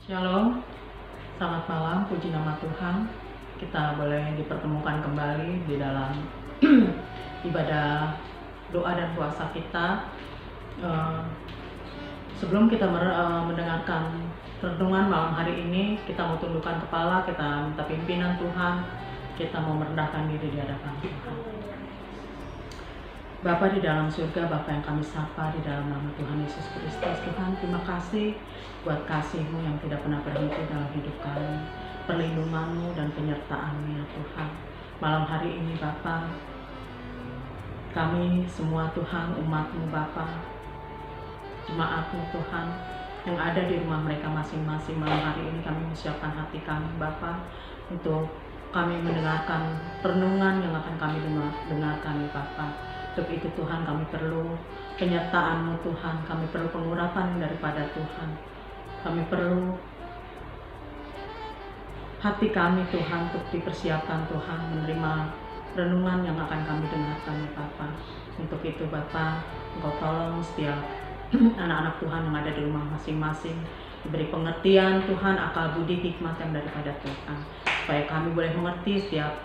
Shalom, selamat malam, puji nama Tuhan. Kita boleh dipertemukan kembali di dalam ibadah doa dan puasa kita. Sebelum kita mendengarkan renungan malam hari ini, kita mau tundukkan kepala, kita minta pimpinan Tuhan, kita mau merendahkan diri di hadapan Tuhan. Bapa di dalam surga, Bapa yang kami sapa di dalam nama Tuhan Yesus Kristus. Tuhan, terima kasih buat kasih-Mu yang tidak pernah berhenti dalam hidup kami, perlindungan-Mu dan penyertaan-Mu ya Tuhan. Malam hari ini Bapa, kami semua Tuhan, umat-Mu Bapa, jemaat-Mu Tuhan, yang ada di rumah mereka masing-masing, malam hari ini kami menyiapkan hati kami Bapa, untuk kami mendengarkan renungan yang akan kami dengarkan ya Bapa. Untuk itu Tuhan, kami perlu penyertaan-Mu Tuhan, kami perlu pengurapan daripada Tuhan, kami perlu hati kami Tuhan untuk dipersiapkan Tuhan menerima renungan yang akan kami dengarkan ya Bapa. Untuk itu Bapa, Engkau tolong setiap anak-anak Tuhan yang ada di rumah masing-masing, diberi pengertian Tuhan, akal budi hikmat yang daripada Tuhan, supaya kami boleh mengerti setiap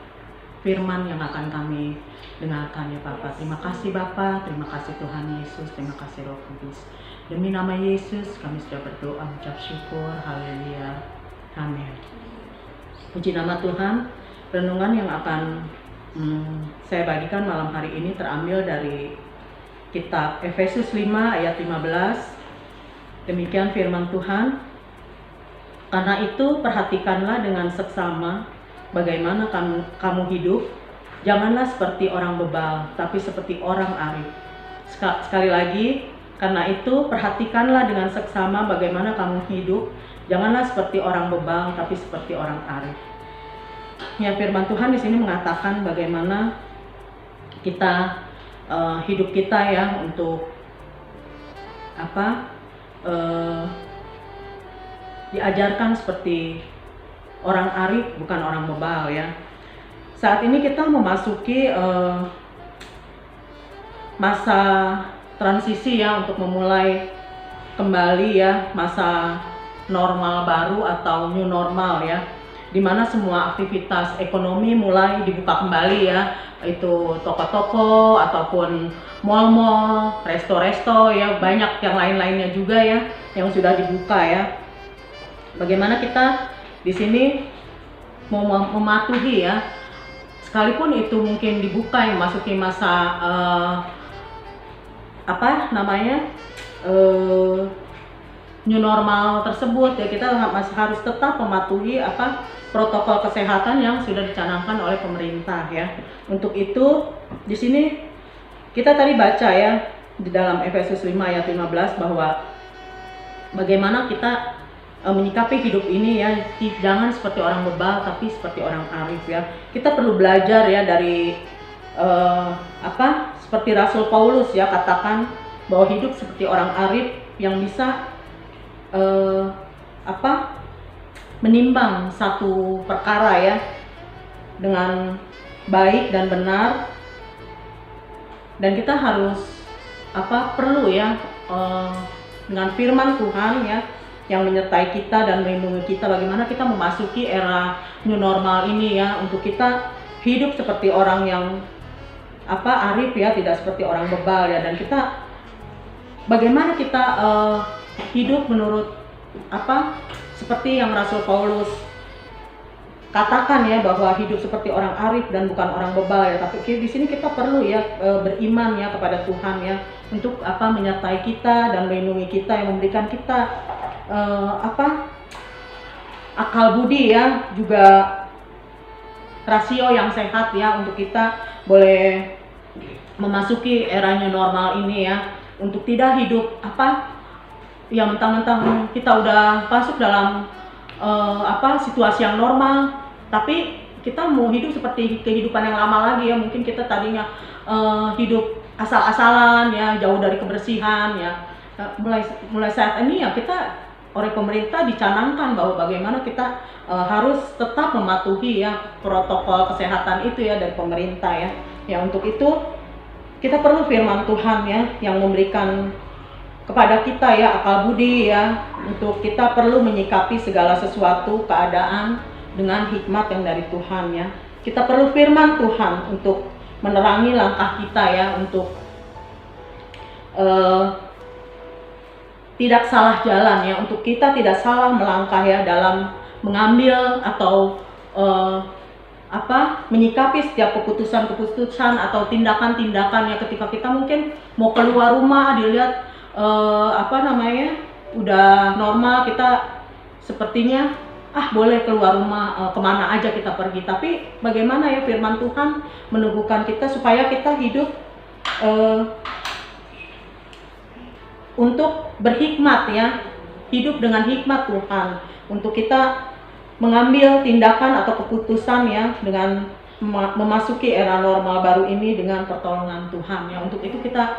firman yang akan kami dengarkan ya Bapa. Terima kasih Bapa, terima kasih Tuhan Yesus, terima kasih Roh Kudus. Demi nama Yesus kami sudah berdoa, mengucap syukur, haleluya, amin. Puji nama Tuhan. Renungan yang akan saya bagikan malam hari ini terambil dari kitab Efesus 5 ayat 15. Demikian firman Tuhan. Karena itu perhatikanlah dengan seksama bagaimana kamu hidup. Janganlah seperti orang bebal, tapi seperti orang arif. Sekali lagi, karena itu perhatikanlah dengan seksama bagaimana kamu hidup. Janganlah seperti orang bebal, tapi seperti orang arif. Ya, firman Tuhan di sini mengatakan bagaimana kita hidup kita ya untuk diajarkan seperti orang arif, bukan orang bebal ya. Saat ini kita memasuki masa transisi ya, untuk memulai kembali ya masa normal baru atau new normal ya, dimana semua aktivitas ekonomi mulai dibuka kembali ya, itu toko-toko ataupun mall-mall, resto-resto ya, banyak yang lain-lainnya juga ya yang sudah dibuka ya. Bagaimana kita di sini mau mematuhi ya, sekalipun itu mungkin dibuka yang memasuki masa new normal tersebut ya, kita masih harus tetap mematuhi protokol kesehatan yang sudah dicanangkan oleh pemerintah ya. Untuk itu di sini kita tadi baca ya di dalam Efesus 5 ayat 15 bahwa bagaimana kita menyikapi hidup ini ya, jangan seperti orang bebal tapi seperti orang arif ya. Kita perlu belajar ya dari seperti Rasul Paulus ya, katakan bahwa hidup seperti orang arif yang bisa menimbang satu perkara ya dengan baik dan benar, dan kita harus perlu ya dengan firman Tuhan ya yang menyertai kita dan melindungi kita, bagaimana kita memasuki era new normal ini ya, untuk kita hidup seperti orang yang arif ya, tidak seperti orang bebal ya. Dan kita bagaimana kita hidup menurut seperti yang Rasul Paulus katakan ya, bahwa hidup seperti orang arif dan bukan orang bebal ya. Tapi di sini kita perlu ya beriman ya kepada Tuhan ya, untuk menyertai kita dan melindungi kita, yang memberikan kita akal budi ya, juga rasio yang sehat ya, untuk kita boleh memasuki era new normal ini ya, untuk tidak hidup yang mentang-mentang kita udah masuk dalam situasi yang normal, tapi kita mau hidup seperti kehidupan yang lama lagi ya. Mungkin kita tadinya hidup asal-asalan ya, jauh dari kebersihan ya. Mulai saat ini ya kita oleh pemerintah dicanangkan bahwa bagaimana kita harus tetap mematuhi ya protokol kesehatan itu ya dari pemerintah ya. Ya, untuk itu kita perlu firman Tuhan ya yang memberikan kepada kita ya, akal budi ya, untuk kita perlu menyikapi segala sesuatu keadaan dengan hikmat yang dari Tuhan ya. Kita perlu firman Tuhan untuk menerangi langkah kita ya, untuk tidak salah jalan ya, untuk kita tidak salah melangkah ya dalam mengambil atau menyikapi setiap keputusan-keputusan atau tindakan-tindakan ya, ketika kita mungkin mau keluar rumah dilihat udah normal, kita sepertinya boleh keluar rumah, kemana aja kita pergi. Tapi bagaimana ya firman Tuhan meneguhkan kita supaya kita hidup untuk berhikmat ya, hidup dengan hikmat Tuhan, untuk kita mengambil tindakan atau keputusan ya dengan memasuki era normal baru ini dengan pertolongan Tuhan ya. Untuk itu kita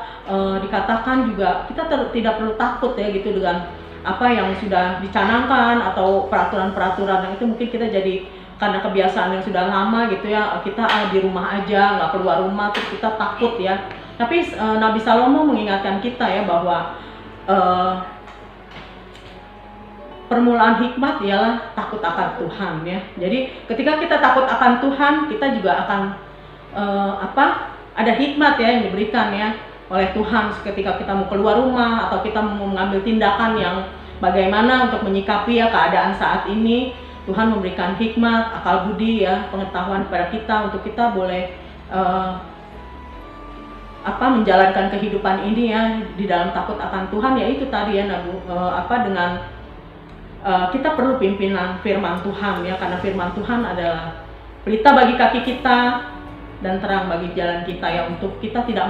dikatakan juga kita tidak perlu takut ya gitu dengan apa yang sudah dicanangkan atau peraturan-peraturan yang itu mungkin kita jadi karena kebiasaan yang sudah lama gitu ya, kita di rumah aja, nggak keluar rumah, terus kita takut ya. Tapi Nabi Salomo mengingatkan kita ya bahwa permulaan hikmat ialah takut akan Tuhan ya. Jadi ketika kita takut akan Tuhan, kita juga akan ada hikmat ya yang diberikan ya oleh Tuhan ketika kita mau keluar rumah atau kita mau mengambil tindakan yang bagaimana untuk menyikapi ya keadaan saat ini. Tuhan memberikan hikmat, akal budi ya, pengetahuan kepada kita untuk kita boleh menjalankan kehidupan ini ya di dalam takut akan Tuhan, yaitu tadi ya dengan kita perlu pimpinan firman Tuhan ya, karena firman Tuhan adalah pelita bagi kaki kita dan terang bagi jalan kita ya, untuk kita tidak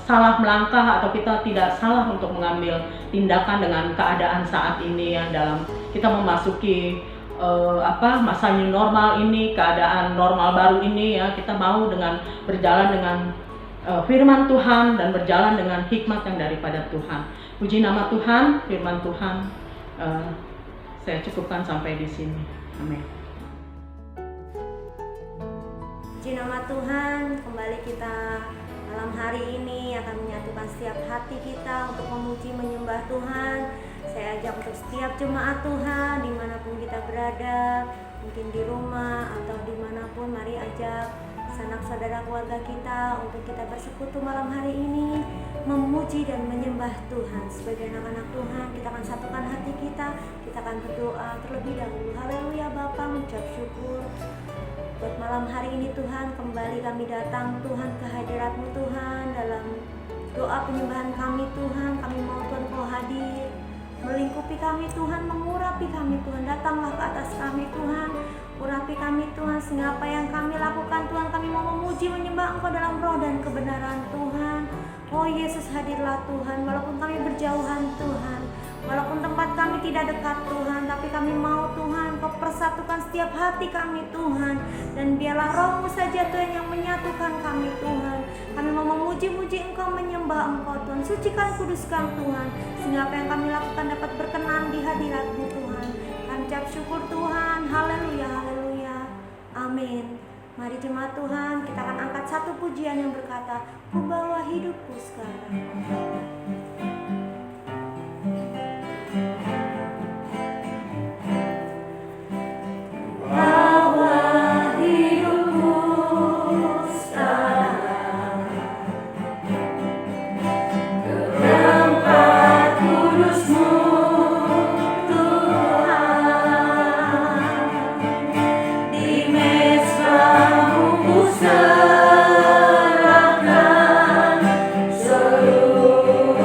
salah melangkah atau kita tidak salah untuk mengambil tindakan dengan keadaan saat ini ya, dalam kita memasuki masa new normal ini, keadaan normal baru ini ya. Kita mau dengan berjalan dengan firman Tuhan dan berjalan dengan hikmat yang daripada Tuhan. Puji nama Tuhan, firman Tuhan saya cukupkan sampai di sini. Amin. Puji nama Tuhan, kembali kita malam hari ini akan menyatukan setiap hati kita untuk memuji menyembah Tuhan. Saya ajak untuk setiap jemaat Tuhan dimanapun kita berada, mungkin di rumah atau dimanapun, mari ajak sanak saudara keluarga kita untuk kita bersekutu malam hari ini memuji dan menyembah Tuhan. Sebagai anak-anak Tuhan, kita akan satukan hati kita akan berdoa terlebih dahulu. Haleluya Bapa, mengucap syukur buat malam hari ini Tuhan. Kembali kami datang Tuhan ke hadirat-Mu Tuhan, dalam doa penyembahan kami Tuhan. Kami mau Tuhan Kau hadir melingkupi kami Tuhan, mengurapi kami Tuhan. Datanglah ke atas kami Tuhan, urapi kami Tuhan, sehingga apa yang kami lakukan Tuhan, kami mau memuji menyembah Engkau dalam roh dan kebenaran Tuhan. Oh Yesus, hadirlah Tuhan, walaupun kami berjauhan Tuhan, walaupun tempat kami tidak dekat Tuhan, tapi kami mau Tuhan Kau persatukan setiap hati kami Tuhan, dan biarlah roh-Mu saja Tuhan yang menyatukan kami Tuhan. Kami mau memuji-muji Engkau, menyembah Engkau Tuhan. Sucikan, kuduskan Tuhan, sehingga apa yang kami lakukan dapat berkenan di hadirat-Mu Tuhan. Kami ucap syukur Tuhan. Haleluya, haleluya, amin. Mari jemaat Tuhan, kita akan angkat satu pujian yang berkata, Ku bawa hidupku sekarang. Serahkan seluruh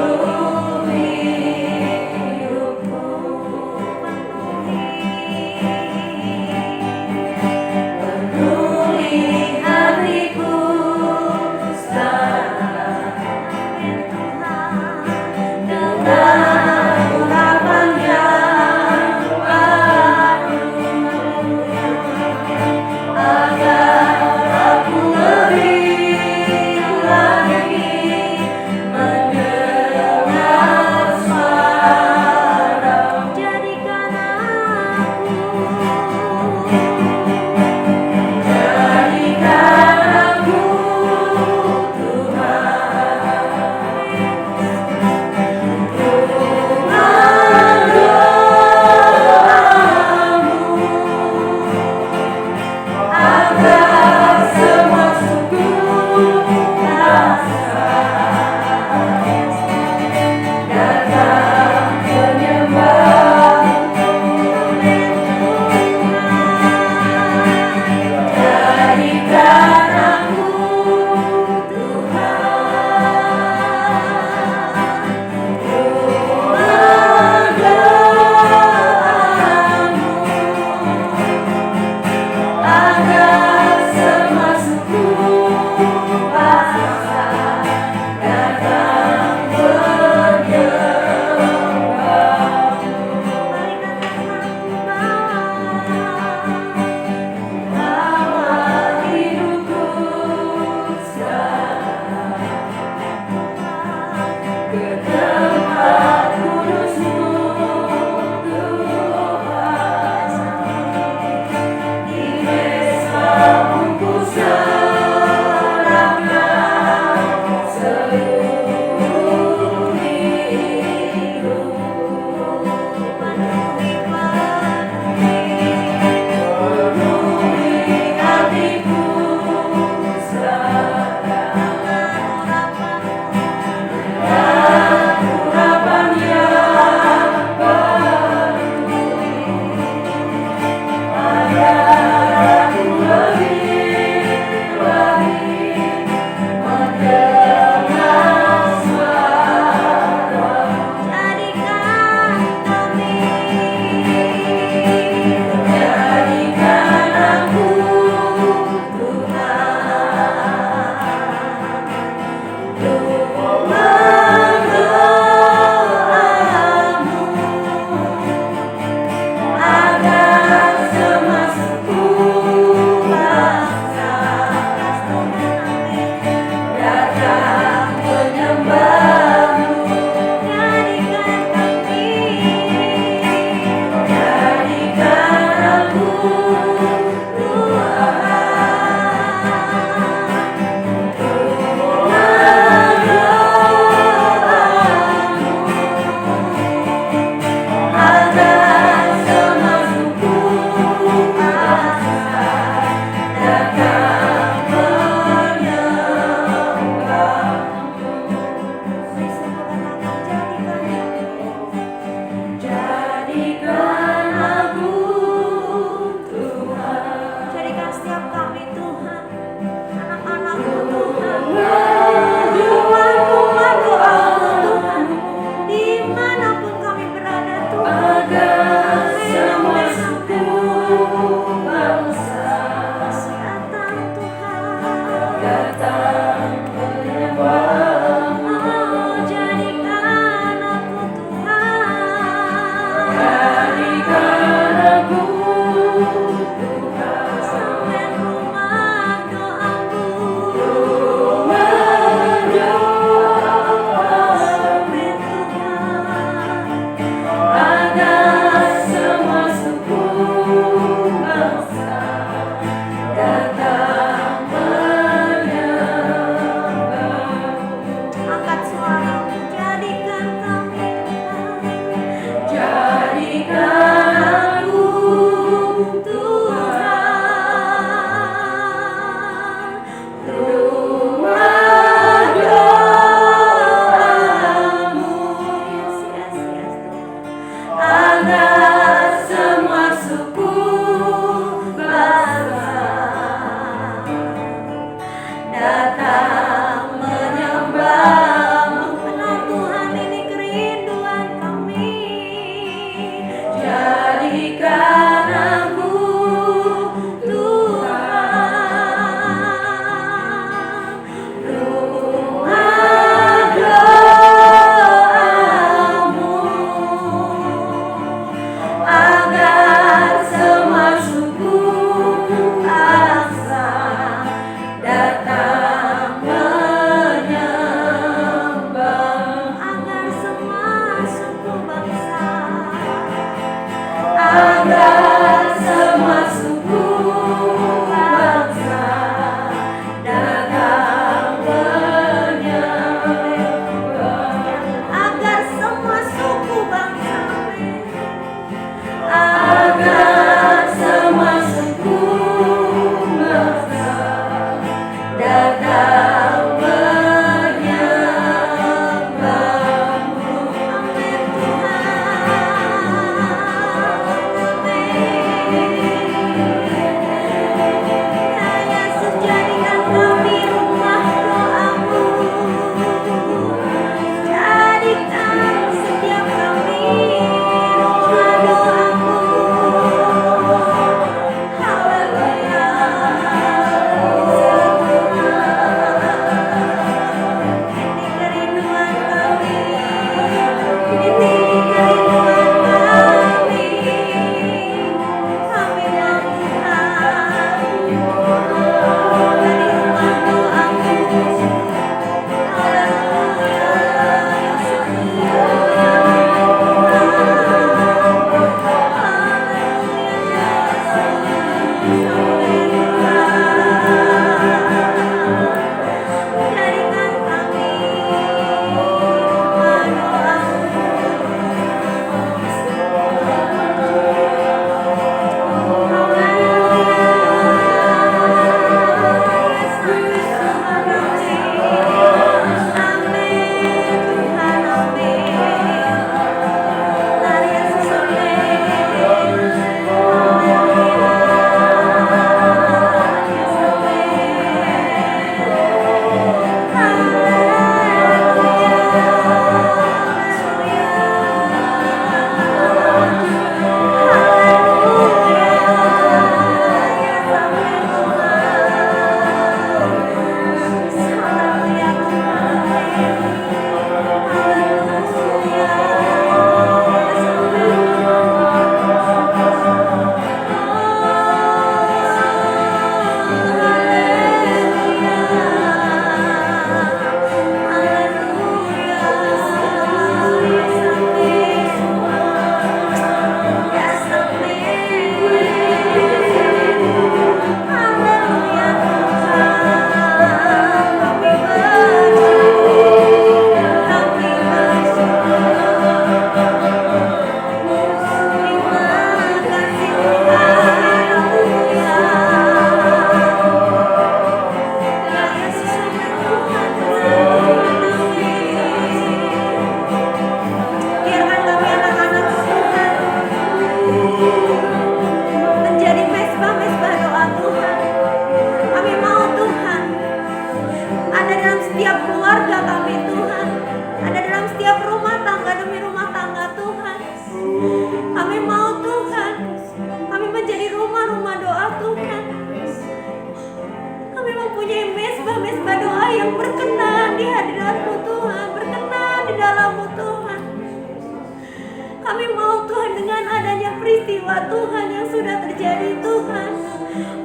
dengan adanya peristiwa Tuhan yang sudah terjadi Tuhan,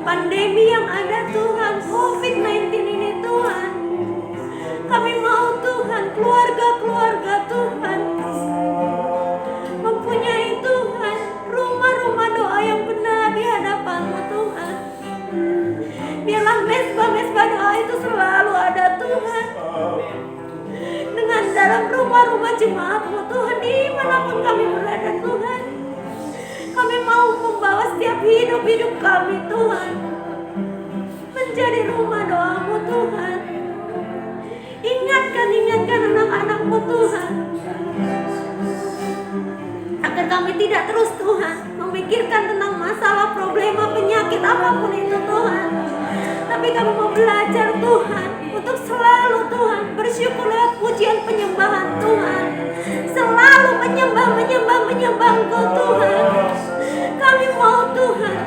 pandemi yang ada Tuhan, COVID-19 ini Tuhan, kami mau Tuhan, keluarga-keluarga Tuhan mempunyai Tuhan rumah-rumah doa yang benar di hadapan-Mu Tuhan. Biarlah mesbah-mesbah doa itu selalu ada Tuhan, dengan dalam rumah-rumah jemaat-Mu Tuhan, dimanapun kami berada Tuhan. Kami mau membawa setiap hidup-hidup kami Tuhan menjadi rumah doa-Mu Tuhan. Ingatkan anak-anak-Mu Tuhan, agar kami tidak terus Tuhan memikirkan tentang masalah, problema, penyakit apapun itu Tuhan. Tapi kami mau belajar Tuhan untuk selalu Tuhan bersyukur lewat pujian penyembahan Tuhan. Selalu menyembah Engkau Tuhan. Kami mau Tuhan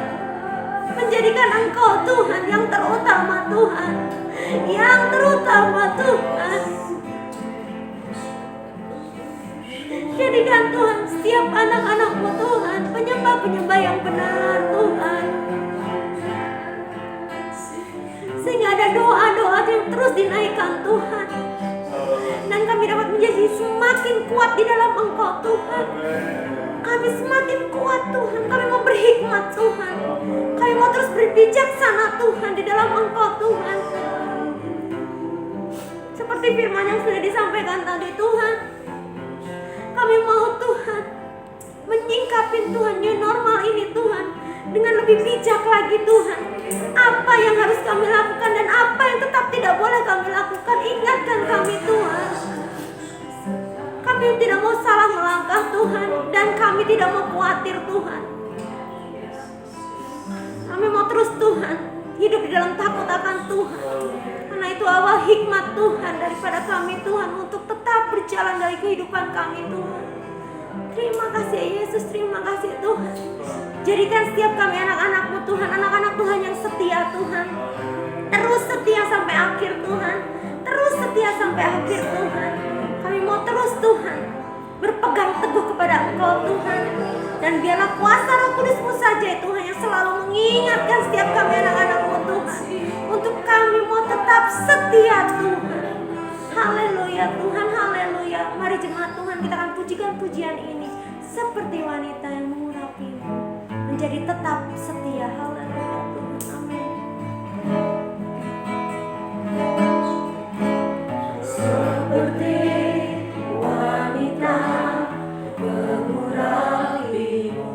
menjadikan Engkau Tuhan yang terutama Tuhan. Yang terutama Tuhan. Jadikan Tuhan setiap anak-anak-Mu Tuhan penyembah-penyembah yang benar Tuhan. Sehingga ada doa-doa yang terus dinaikkan Tuhan, dan kami dapat menjadi semakin kuat di dalam Engkau Tuhan. Kami semakin kuat Tuhan. Kami mau berhikmat Tuhan. Kami mau terus berbijaksana Tuhan di dalam Engkau Tuhan. Seperti firman yang sudah disampaikan tadi Tuhan, kami mau Tuhan menyingkapi Tuhan new normal ini Tuhan dengan lebih bijak lagi Tuhan. Apa yang harus kami lakukan dan apa yang tetap tidak boleh kami lakukan, ingatkan kami Tuhan. Kami tidak mau salah melangkah Tuhan, dan kami tidak mau khawatir Tuhan. Kami mau terus Tuhan hidup di dalam takut akan Tuhan, karena itu awal hikmat Tuhan daripada kami Tuhan untuk tetap berjalan dari kehidupan kami Tuhan. Terima kasih Yesus, terima kasih Tuhan. Jadikan setiap kami anak-anak-Mu Tuhan, anak-anak Tuhan yang setia Tuhan. Terus setia sampai akhir Tuhan. Terus setia sampai akhir Tuhan. Kami mau terus Tuhan berpegang teguh kepada Engkau Tuhan. Dan biarlah kuasa Roh Kudus-Mu saja Tuhan yang selalu mengingatkan setiap kami anak-anak-Mu Tuhan, untuk kami mau tetap setia Tuhan. Haleluya Tuhan, haleluya. Mari jemaat Tuhan, kita akan pujikan pujian ini seperti wanita yang mengurapi-Mu, menjadi tetap setia. Haleluya Tuhan, amin. Seperti wanita mengurapi-Mu,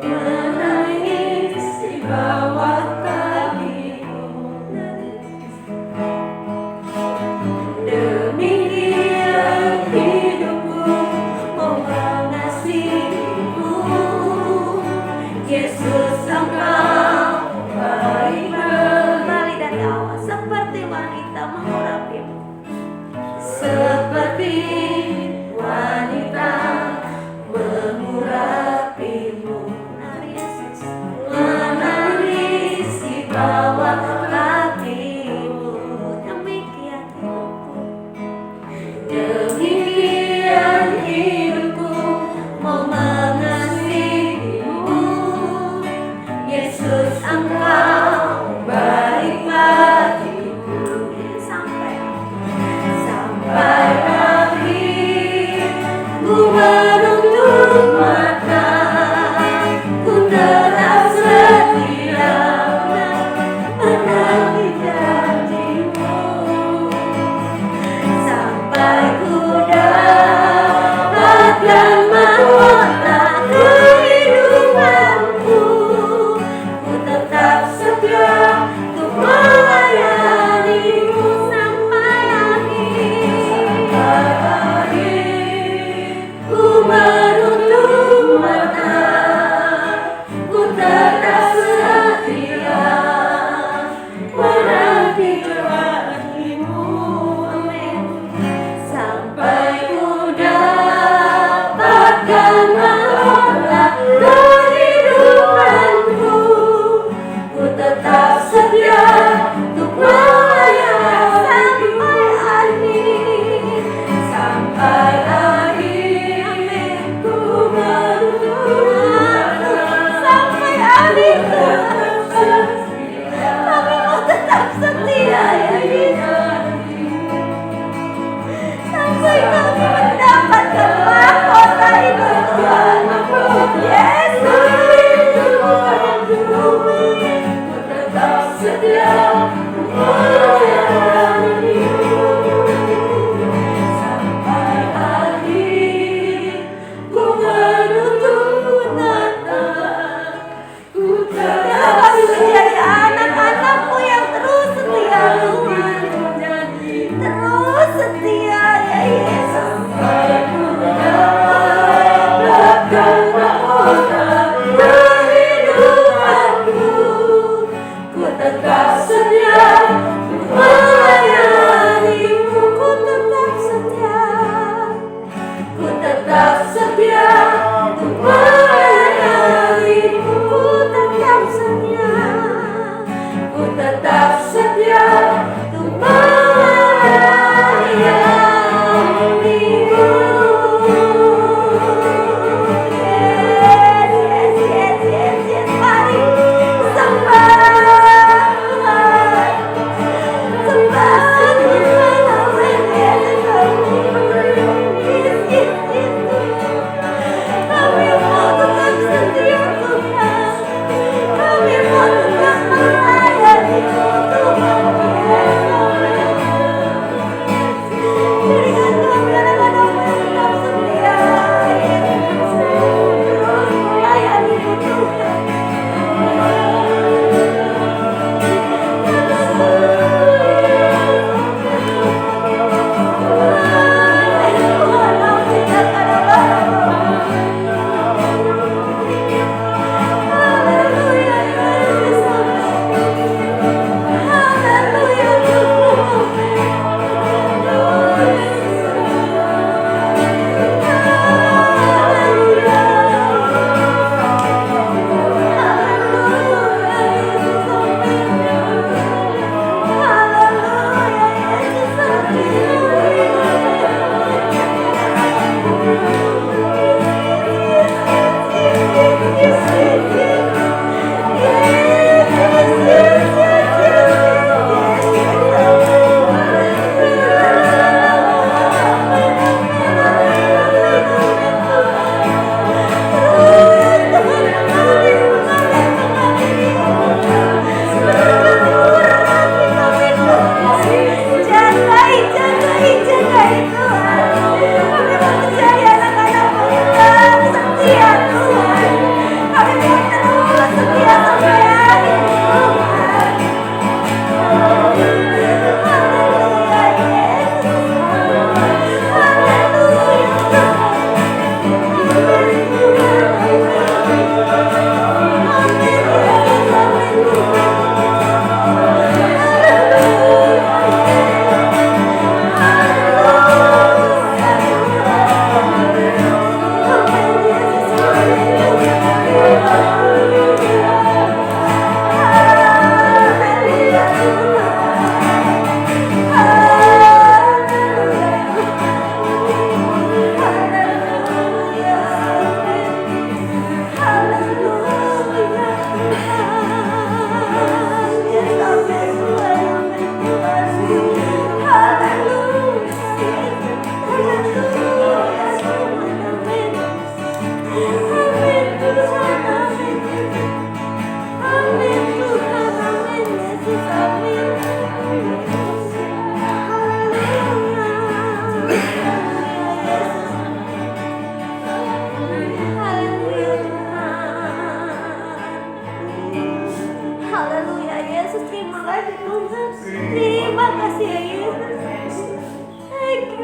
menangis di bawah kaki-Mu. Demikian hidupku mau mengasihi-Mu, Yesus Engkau baik. Kembali dari awal, seperti wanita mengurapi-Mu, seperti wanita mengurapi-Mu. Menari Yesus, menangis di bawah kaki-Mu. Demikian hidupku, demikian hidupku mau mengasihi-Mu, Yesus Engkau baik bagiku. Sampai akhir ku menutup mata, ku tetap setia menanti janji-Mu, sampai ku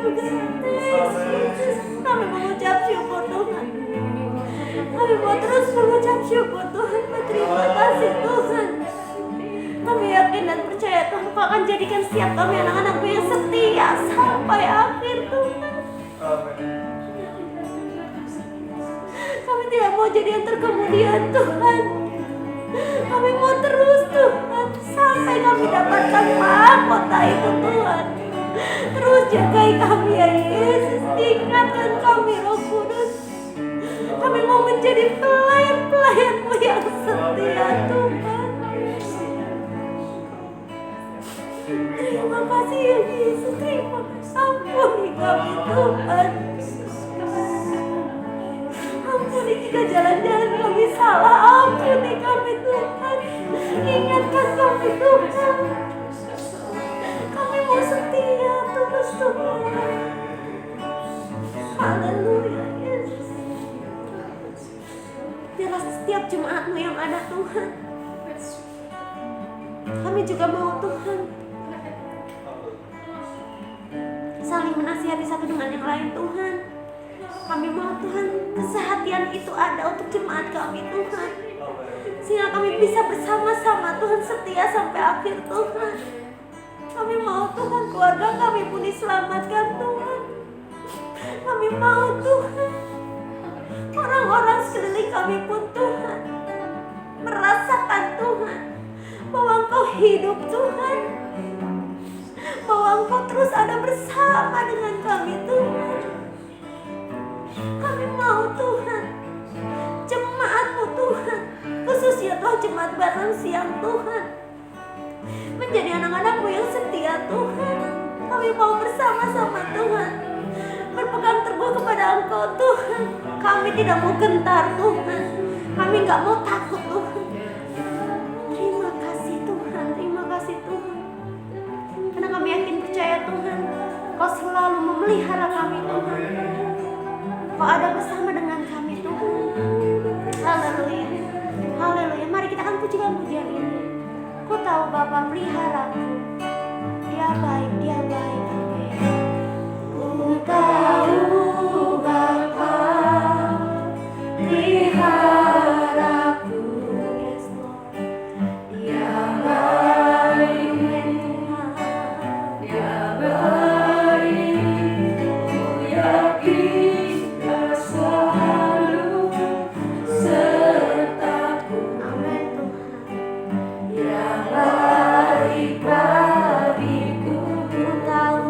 Yesus. Kami mengucap syukur Tuhan. Kami mau terus mengucap syukur Tuhan. Berterima kasih Tuhan. Kami yakin dan percaya Tuhan Kau akan jadikan setiap kami anak-anakmu yang setia sampai akhir Tuhan. Kami tidak mau jadi yang terkemudian Tuhan. Kami mau terus Tuhan sampai kami dapatkan mahkota itu Tuhan. Terus jagai kami ya Yesus. Ingatkan kami Roh Kudus. Kami mau menjadi pelayan-pelayan-Mu yang setia Tuhan. Terima kasih ya Yesus. Terima kasih. Ampuni kami Tuhan. Ampuni jika jalan-jalan kami salah. Ampuni kami Tuhan. Ingatkan kami Tuhan. Kami mau setia terus Tuhan. Haleluya Yesus. Biarlah setiap jemaat-Mu yang ada Tuhan. Kami juga mau Tuhan saling menasihati satu dengan yang lain Tuhan. Kami mau Tuhan kesehatian itu ada untuk jemaat kami Tuhan. Sehingga kami bisa bersama-sama Tuhan setia sampai akhir Tuhan. Kami mau Tuhan keluarga kami pun diselamatkan Tuhan. Kami mau Tuhan orang-orang sekeliling kami pun Tuhan merasakan Tuhan bahwa Engkau hidup Tuhan, bahwa Engkau terus ada bersama dengan kami Tuhan. Kami mau Tuhan jemaat-Mu Tuhan, khususnya Tuhan jemaat Bareng Siang Tuhan, menjadi anak-anak-Mu yang setia Tuhan. Kami mau bersama-sama Tuhan berpegang teguh kepada Engkau Tuhan. Kami tidak mau gentar Tuhan. Kami gak mau takut Tuhan. Terima kasih Tuhan. Terima kasih Tuhan. Karena kami yakin percaya Tuhan, Kau selalu memelihara kami Tuhan. Kau ada bersama dengan kami Tuhan. Haleluya. Haleluya. Mari kita akan pujikan pujian ini. Ku tahu Bapa peliharaku. Dia baik, Dia baik. Ku tahu Bapa peliharaku. Yes Lord. Dia baik, Dia baik. Ku yakin Dia selalu sertaku. Amin Tuhan. Dia baik bagiku. Ku tahu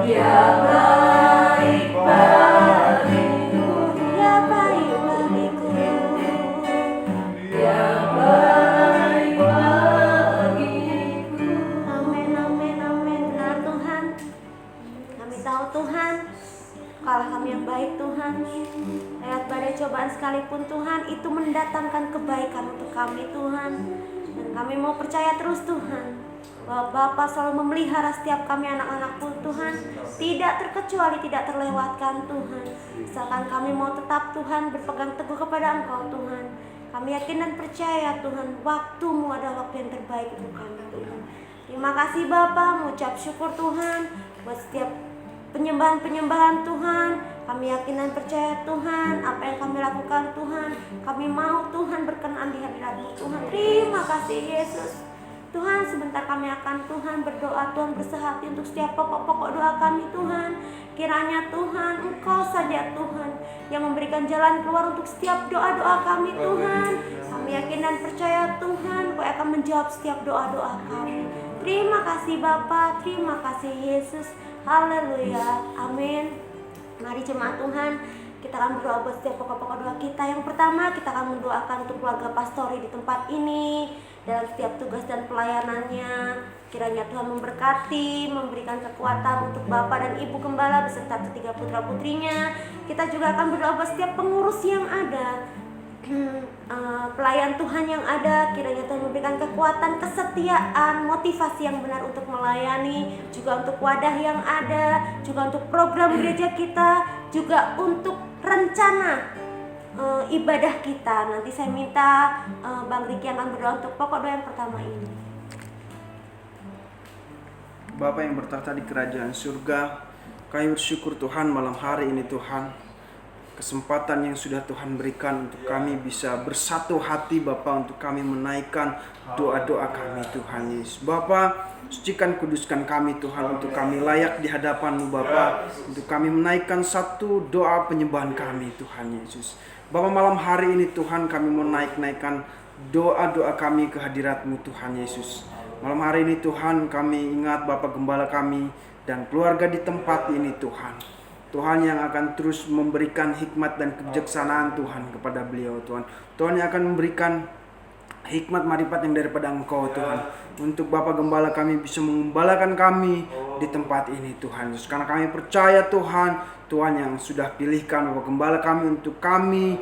Dia baik bagiku, Dia baik bagiku, Dia baik bagiku. Amin, amin, amin. Benar Tuhan. Kami tahu Tuhan, Engkaulah kami yang baik Tuhan. Lewat badai cobaan sekalipun Tuhan, itu mendatangkan kebaikan untuk kami Tuhan. Dan kami mau percaya terus Tuhan, bahwa Bapa selalu memelihara setiap kami anak-anak-Mu Tuhan, tidak terkecuali, tidak terlewatkan Tuhan. Misalkan kami mau tetap Tuhan berpegang teguh kepada Engkau Tuhan, kami yakin dan percaya Tuhan, waktu-Mu adalah waktu yang terbaik untuk kami Tuhan. Terima kasih Bapa, mengucap syukur Tuhan buat setiap penyembahan-penyembahan Tuhan. Kami yakin dan percaya Tuhan, apa yang kami lakukan Tuhan, kami mau Tuhan berkenan di hadirat-Mu Tuhan. Terima kasih Yesus. Tuhan, sebentar kami akan Tuhan berdoa, Tuhan bersehati untuk setiap pokok-pokok doa kami Tuhan. Kiranya Tuhan, Engkau saja Tuhan yang memberikan jalan keluar untuk setiap doa-doa kami Tuhan. Kami yakin dan percaya Tuhan, Engkau akan menjawab setiap doa-doa kami. Terima kasih Bapa, terima kasih Yesus. Haleluya, amin. Mari jemaat Tuhan, kita akan berdoa buat setiap pokok-pokok doa kita. Yang pertama, kita akan mendoakan untuk keluarga pastori di tempat ini, dalam setiap tugas dan pelayanannya. Kiranya Tuhan memberkati, memberikan kekuatan untuk Bapak dan Ibu Gembala beserta ketiga putra-putrinya. Kita juga akan berdoa buat setiap pengurus yang ada, pelayan Tuhan yang ada. Kiranya Tuhan memberikan kekuatan, kesetiaan, motivasi yang benar untuk melayani, juga untuk wadah yang ada, juga untuk program gereja kita, juga untuk rencana ibadah kita. Nanti saya minta Bang Riki yang akan berdoa untuk pokok doa yang pertama ini. Bapa yang bertahta di kerajaan surga, kami bersyukur Tuhan malam hari ini Tuhan, kesempatan yang sudah Tuhan berikan untuk kami bisa bersatu hati Bapa, untuk kami menaikkan doa-doa kami Tuhan Yesus. Bapa, sucikan kuduskan kami Tuhan, untuk kami layak di hadapan-Mu Bapa, untuk kami menaikkan satu doa penyembahan kami Tuhan Yesus. Bapa, malam hari ini Tuhan kami mau naikkan doa-doa kami ke hadirat-Mu Tuhan Yesus. Malam hari ini Tuhan kami ingat Bapak Gembala kami dan keluarga di tempat ini Tuhan. Tuhan yang akan terus memberikan hikmat dan kebijaksanaan Tuhan kepada beliau Tuhan. Tuhan yang akan memberikan hikmat marifat yang daripada Engkau Tuhan, untuk Bapak Gembala kami bisa mengembalakan kami di tempat ini Tuhan Yesus. Karena kami percaya Tuhan, Tuhan yang sudah pilihkan Bapak Gembala kami untuk kami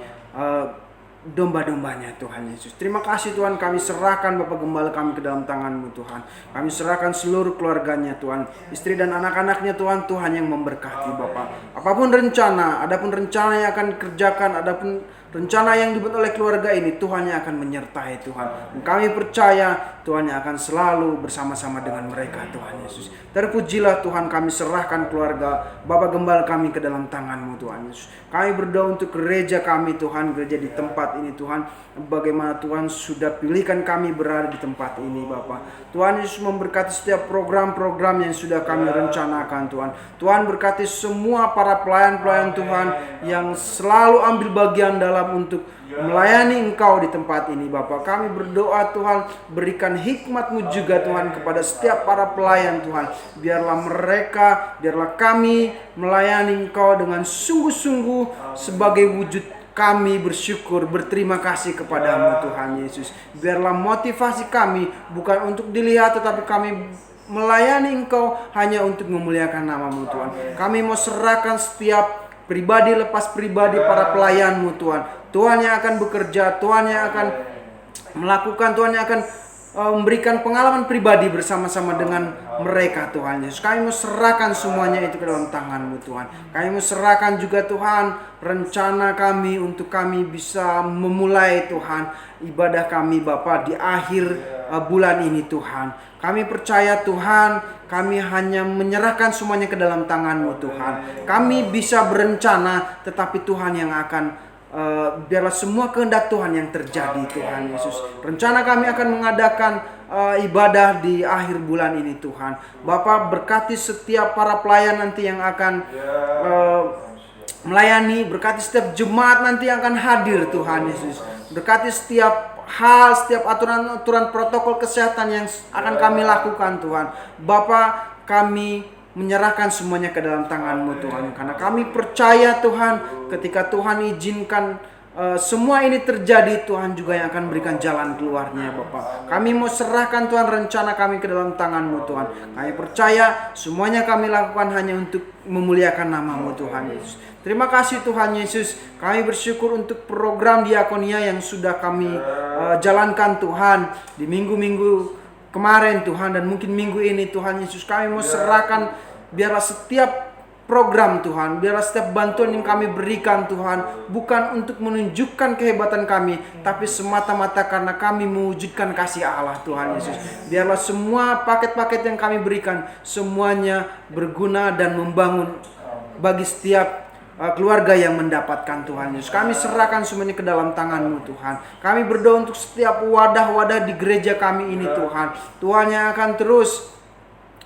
domba-dombanya Tuhan Yesus. Terima kasih Tuhan, kami serahkan Bapak Gembala kami ke dalam tangan-Mu Tuhan. Kami serahkan seluruh keluarganya Tuhan, istri dan anak-anaknya Tuhan. Tuhan yang memberkati Bapak. Apapun rencana, adapun rencana yang akan dikerjakan, adapun rencana yang dibuat oleh keluarga ini, Tuhan yang akan menyertai Tuhan. Dan kami percaya Tuhan yang akan selalu bersama-sama dengan mereka Tuhan Yesus. Terpujilah Tuhan, kami serahkan keluarga Bapak Gembala kami ke dalam tangan-Mu Tuhan Yesus. Kami berdoa untuk gereja kami Tuhan, gereja di tempat ini Tuhan. Bagaimana Tuhan sudah pilihkan kami berada di tempat ini Bapak. Tuhan Yesus memberkati setiap program-program yang sudah kami rencanakan Tuhan. Tuhan berkati semua para pelayan-pelayan Tuhan yang selalu ambil bagian dalam untuk melayani Engkau di tempat ini Bapak. Kami berdoa Tuhan, berikan hikmat-Mu juga Tuhan kepada setiap para pelayan Tuhan. Biarlah kami melayani Engkau dengan sungguh-sungguh sebagai wujud kami bersyukur, berterima kasih kepada-Mu Tuhan Yesus. Biarlah motivasi kami bukan untuk dilihat, tetapi kami melayani Engkau hanya untuk memuliakan nama-Mu Tuhan. Kami mau serahkan setiap pribadi lepas pribadi para pelayan-Mu Tuhan. Tuhan yang akan bekerja, Tuhan yang akan melakukan, Tuhan yang akan memberikan pengalaman pribadi bersama-sama dengan mereka Tuhan Yesus. Kami mau serahkan semuanya itu ke dalam tangan-Mu Tuhan. Kami mau serahkan juga Tuhan rencana kami untuk kami bisa memulai Tuhan ibadah kami Bapa di akhir bulan ini Tuhan. Kami percaya Tuhan, kami hanya menyerahkan semuanya ke dalam tangan-Mu Tuhan. Kami bisa berencana, tetapi Tuhan yang akan biarlah semua kehendak Tuhan yang terjadi Tuhan Yesus. Rencana kami akan mengadakan ibadah di akhir bulan ini Tuhan. Bapa, berkati setiap para pelayan nanti yang akan melayani. Berkati setiap jemaat nanti yang akan hadir Tuhan Yesus. Berkati setiap hal, setiap aturan-aturan protokol kesehatan yang akan kami lakukan Tuhan. Bapa, kami menyerahkan semuanya ke dalam tangan-Mu Tuhan. Karena kami percaya Tuhan, ketika Tuhan izinkan semua ini terjadi, Tuhan juga yang akan berikan jalan keluarnya Bapak. Kami mau serahkan Tuhan rencana kami ke dalam tangan-Mu Tuhan. Kami percaya semuanya kami lakukan hanya untuk memuliakan nama-Mu Tuhan Yesus. Terima kasih Tuhan Yesus. Kami bersyukur untuk program diakonia yang sudah kami jalankan Tuhan di minggu-minggu kemarin Tuhan, dan mungkin minggu ini Tuhan Yesus. Kami mau serahkan, biarlah setiap program Tuhan, biarlah setiap bantuan yang kami berikan Tuhan, bukan untuk menunjukkan kehebatan kami, tapi semata-mata karena kami mewujudkan kasih Allah Tuhan Yesus. Biarlah semua paket-paket yang kami berikan semuanya berguna dan membangun bagi setiap keluarga yang mendapatkan Tuhan Yesus. Kami serahkan semuanya ke dalam tangan-Mu Tuhan. Kami berdoa untuk setiap wadah-wadah di gereja kami ini Tuhan. Tuhan yang akan terus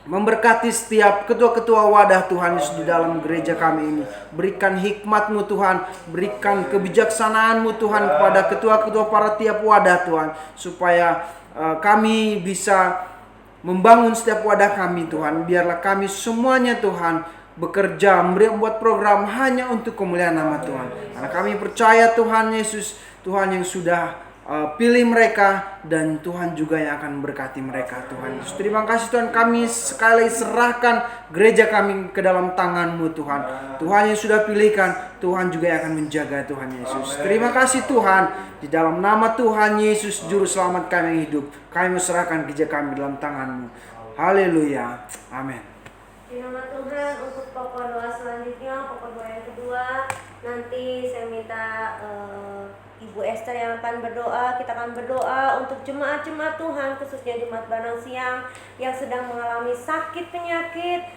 memberkati setiap ketua-ketua wadah Tuhan Yesus di dalam gereja kami ini. Berikan hikmat-Mu Tuhan, berikan kebijaksanaan-Mu Tuhan kepada ketua-ketua para tiap wadah Tuhan, supaya kami bisa membangun setiap wadah kami Tuhan. Biarlah kami semuanya Tuhan bekerja, membuat program hanya untuk kemuliaan nama Tuhan. Karena kami percaya Tuhan Yesus, Tuhan yang sudah pilih mereka, dan Tuhan juga yang akan memberkati mereka Tuhan Yesus. Terima kasih Tuhan, kami sekali serahkan gereja kami ke dalam tangan-Mu Tuhan. Tuhan yang sudah pilihkan, Tuhan juga yang akan menjaga Tuhan Yesus. Terima kasih Tuhan, di dalam nama Tuhan Yesus Juru Selamat kami yang hidup, kami serahkan gereja kami dalam tangan-Mu. Haleluya, amin. Di nama Tuhan, untuk pokok doa selanjutnya, pokok doa yang kedua, nanti saya minta Ibu Esther yang akan berdoa. Kita akan berdoa untuk jemaat-jemaat Tuhan, khususnya jemaat Barang Siang yang sedang mengalami sakit penyakit.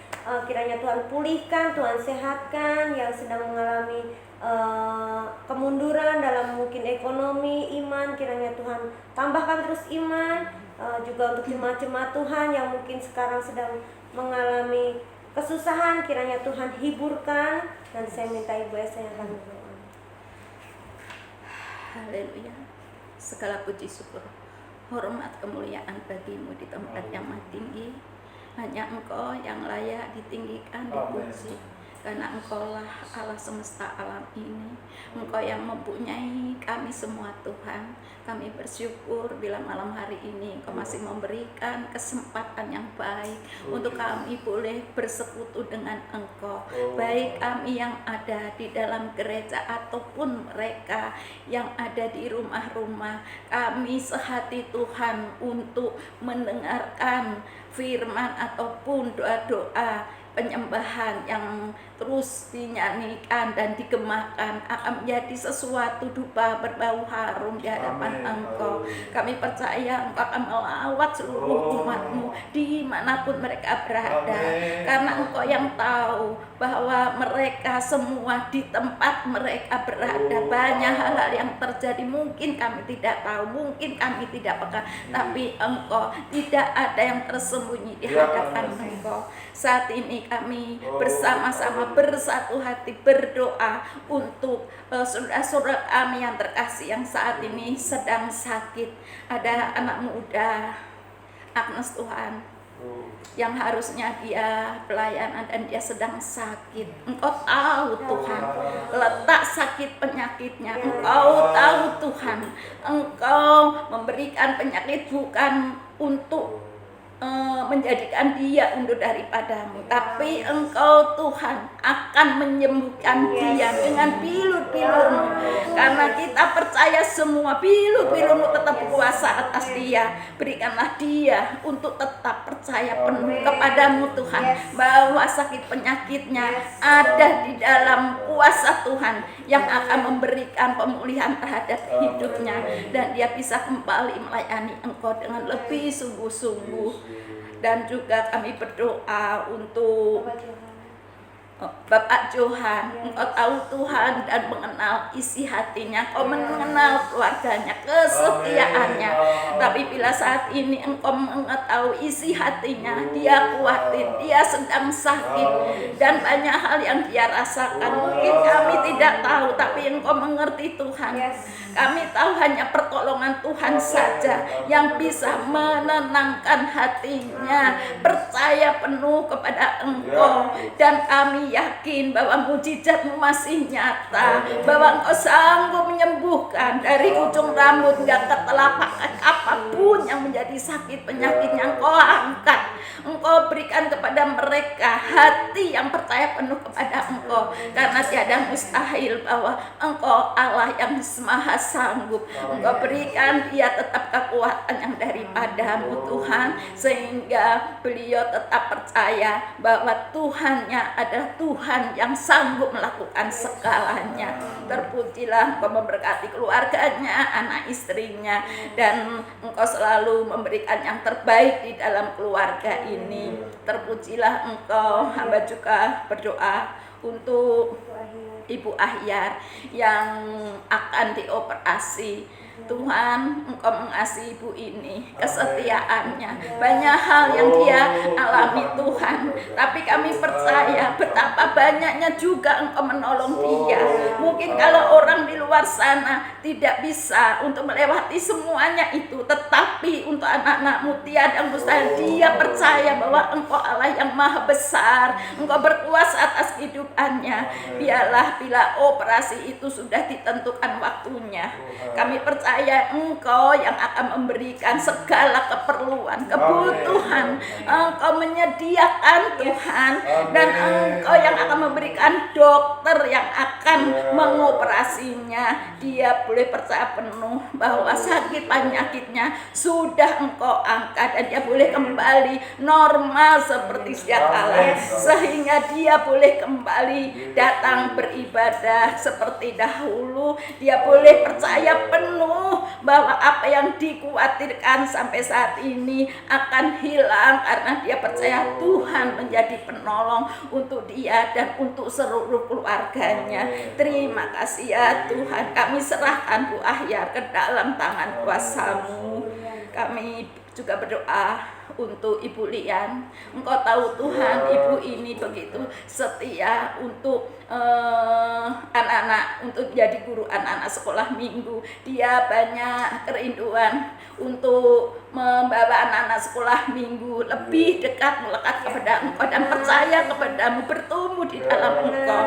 Kiranya Tuhan pulihkan, Tuhan sehatkan, yang sedang mengalami kemunduran dalam mungkin ekonomi, iman, kiranya Tuhan tambahkan terus iman. Juga untuk jemaat-jemaat Tuhan yang mungkin sekarang sedang mengalami kesusahan, kiranya Tuhan hiburkan. Dan saya minta Ibu Esther yang akan berdoa. Haleluya. Segala puji syukur, hormat kemuliaan bagi-Mu di tempat yang maha tinggi. Hanya Engkau yang layak ditinggikan, dipuji. Karena Engkaulah Allah semesta alam ini. Engkau yang mempunyai kami semua Tuhan. Kami bersyukur bila malam hari ini Engkau masih memberikan kesempatan yang baik untuk kami boleh bersekutu dengan Engkau. Baik kami yang ada di dalam gereja ataupun mereka yang ada di rumah-rumah. Kami sehati Tuhan untuk mendengarkan firman ataupun doa-doa penyembahan yang terus dinyanyikan dan digemakan akan menjadi sesuatu dupa berbau harum di hadapan Engkau. Kami percaya Engkau akan melawat seluruh umat-Mu dimanapun mereka berada, karena Engkau yang tahu bahwa mereka semua di tempat mereka berada banyak hal-hal yang terjadi. Mungkin kami tidak tahu, mungkin kami tidak peka, tapi Engkau, tidak ada yang tersembunyi di hadapan Engkau. Saat ini kami bersama-sama bersatu hati berdoa untuk saudara-saudara kami yang terkasih yang saat ini sedang sakit. Ada anak muda, Agnes Tuhan, yang harusnya dia pelayanan dan dia sedang sakit. Engkau tahu Tuhan letak sakit penyakitnya. Engkau tahu Tuhan, Engkau memberikan penyakit bukan untuk menjadikan dia undur daripada-Mu, tapi Engkau Tuhan akan menyembuhkan dia dengan pilur-pilur-Mu, karena kita percaya semua pilur-pilur-Mu tetap kuasa atas dia. Berikanlah dia untuk tetap percaya penuh kepada-Mu Tuhan, bahwa sakit penyakitnya ada di dalam kuasa Tuhan yang akan memberikan pemulihan terhadap hidupnya, dan dia bisa kembali melayani Engkau dengan lebih sungguh-sungguh. Dan juga kami berdoa untuk Bapak Johan, Engkau tahu Tuhan dan mengenal isi hatinya, Engkau mengenal keluarganya, kesetiaannya. Tapi bila saat ini Engkau mengetahui isi hatinya, dia khawatir, dia sedang sakit, dan banyak hal yang dia rasakan. Mungkin kami tidak tahu, tapi Engkau mengerti Tuhan. Kami tahu hanya pertolongan Tuhan saja yang bisa menenangkan hatinya. Percaya penuh kepada Engkau, dan kami yakin bahwa mujizat-Mu masih nyata, bahwa Engkau sanggup menyembuhkan dari ujung rambut hingga ke telapak kaki, apapun yang menjadi sakit penyakit yang Engkau angkat. Engkau berikan kepada mereka hati yang percaya penuh kepada Engkau, karena tiada mustahil bahwa Engkau Allah yang maha sanggup. Engkau berikan dia tetap kekuatan yang daripada-Mu Tuhan, sehingga beliau tetap percaya bahwa Tuhannya adalah Tuhan yang sanggup melakukan segalanya. Terpujilah Engkau memberkati keluarganya, anak istrinya, dan Engkau selalu memberikan yang terbaik di dalam keluarga ini. Terpujilah Engkau. Hamba juga berdoa untuk Ibu Ahyar yang akan dioperasi. Tuhan, Engkau mengasihi ibu ini, kesetiaannya, banyak hal yang dia alami Tuhan, tapi kami percaya betapa banyaknya juga Engkau menolong dia. Mungkin kalau orang di luar sana tidak bisa untuk melewati semuanya itu, tetapi untuk anak-anak-Mu tiada mustahil. Dia percaya bahwa Engkau Allah yang maha besar, Engkau berkuasa atas kehidupannya. Biarlah bila operasi itu sudah ditentukan waktunya, kami percaya Engkau yang akan memberikan segala keperluan, kebutuhan. Engkau menyediakan Tuhan, dan Engkau yang akan memberikan dokter yang akan mengoperasinya. Dia boleh percaya penuh bahwa sakit penyakitnya sudah Engkau angkat, dan dia boleh kembali normal seperti sedia kala, sehingga dia boleh kembali datang beribadah seperti dahulu. Dia boleh percaya penuh bahwa apa yang dikhawatirkan sampai saat ini akan hilang, karena dia percaya Tuhan menjadi penolong untuk dia dan untuk seluruh keluarganya. Terima kasih ya Tuhan. Kami serahkan Bu Ahyar ke dalam tangan kuasa-Mu. Kami juga berdoa untuk Ibu Lian. Engkau tahu Tuhan, ibu ini begitu setia untuk anak-anak, untuk jadi guru anak-anak sekolah minggu. Dia banyak kerinduan untuk membawa anak-anak sekolah minggu lebih dekat, melekat kepada Engkau, dan percaya kepada-Mu, bertumbuh di dalam Engkau.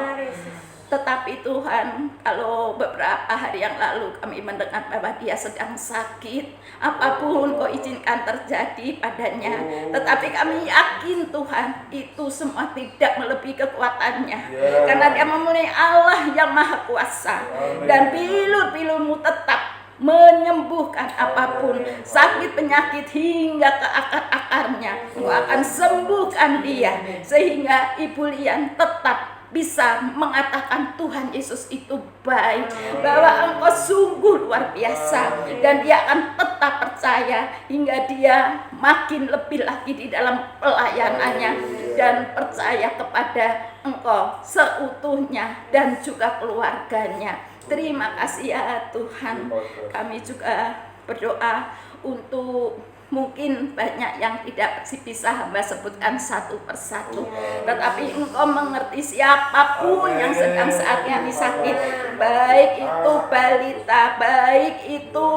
Tetapi Tuhan, kalau beberapa hari yang lalu kami mendengar bahwa dia sedang sakit, apapun Kau izinkan terjadi padanya, tetapi kami yakin Tuhan, itu semua tidak melebihi kekuatannya, karena dia mempunyai Allah yang maha kuasa, dan bilur-bilur-Mu tetap menyembuhkan apapun sakit penyakit hingga ke akar-akarnya. Engkau akan sembuhkan dia, sehingga Ibu Lian tetap bisa mengatakan Tuhan Yesus itu baik, bahwa Engkau sungguh luar biasa, dan dia akan tetap percaya hingga dia makin lebih lagi di dalam pelayanannya, dan percaya kepada Engkau seutuhnya dan juga keluarganya. Terima kasih ya Tuhan. Kami juga berdoa untuk mungkin banyak yang tidak bisa hamba sebutkan satu persatu, tetapi Engkau mengerti siapapun yang sedang saat ini sakit, baik itu balita, baik itu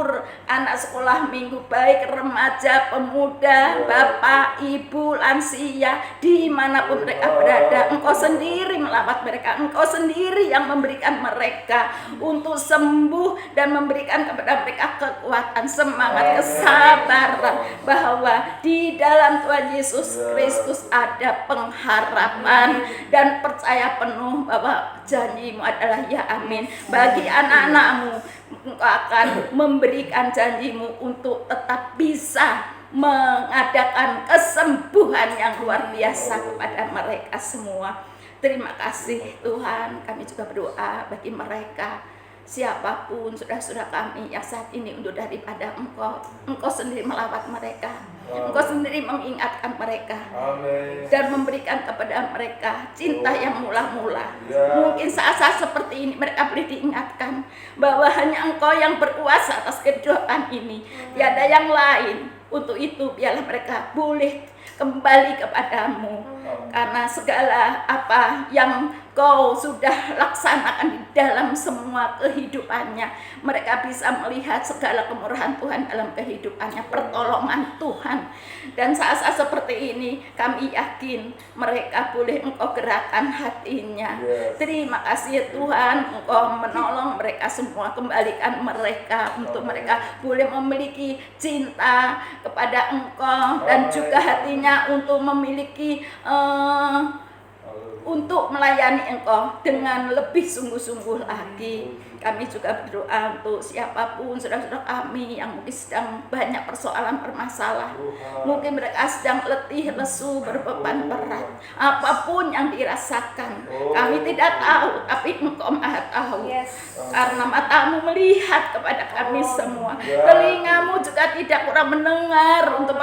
anak sekolah minggu, baik remaja, pemuda, bapak, ibu, lansia, dimanapun mereka berada. Engkau sendiri melawat mereka, Engkau sendiri yang memberikan mereka untuk sembuh, dan memberikan kepada mereka kekuatan, semangat, kesabaran, bahwa di dalam Tuhan Yesus Kristus ada pengharapan, dan percaya penuh bahwa janji-Mu adalah ya amin. Bagi anak-anak-Mu, Engkau akan memberikan janji-Mu untuk tetap bisa mengadakan kesembuhan yang luar biasa kepada mereka semua. Terima kasih Tuhan. Kami juga berdoa bagi mereka siapapun saudara-saudara kami yang saat ini undur daripada Engkau, Engkau sendiri melawat mereka, Engkau sendiri mengingatkan mereka dan memberikan kepada mereka cinta yang mula-mula. Mungkin saat-saat seperti ini mereka boleh diingatkan bahwa hanya Engkau yang berkuasa atas kehidupan ini, tiada yang lain. Untuk itu biarlah mereka boleh kembali kepadamu, karena segala apa yang Kau sudah laksanakan di dalam semua kehidupannya, mereka bisa melihat segala kemurahan Tuhan dalam kehidupannya, pertolongan Tuhan. Dan saat-saat seperti ini kami yakin mereka boleh Engkau gerakkan hatinya. Terima kasih ya Tuhan, Engkau menolong mereka semua, kembalikan mereka untuk mereka boleh memiliki cinta kepada Engkau dan juga hatinya untuk memiliki untuk melayani Engkau dengan lebih sungguh-sungguh lagi. Kami juga berdoa untuk siapapun saudara-saudara kami yang mungkin sedang banyak persoalan bermasalah, mungkin mereka sedang letih, lesu, berbeban berat, apapun yang dirasakan, kami tidak tahu, tapi Engkau Maha tahu. Karena matamu melihat kepada kami semua, telingamu juga tidak kurang mendengar untuk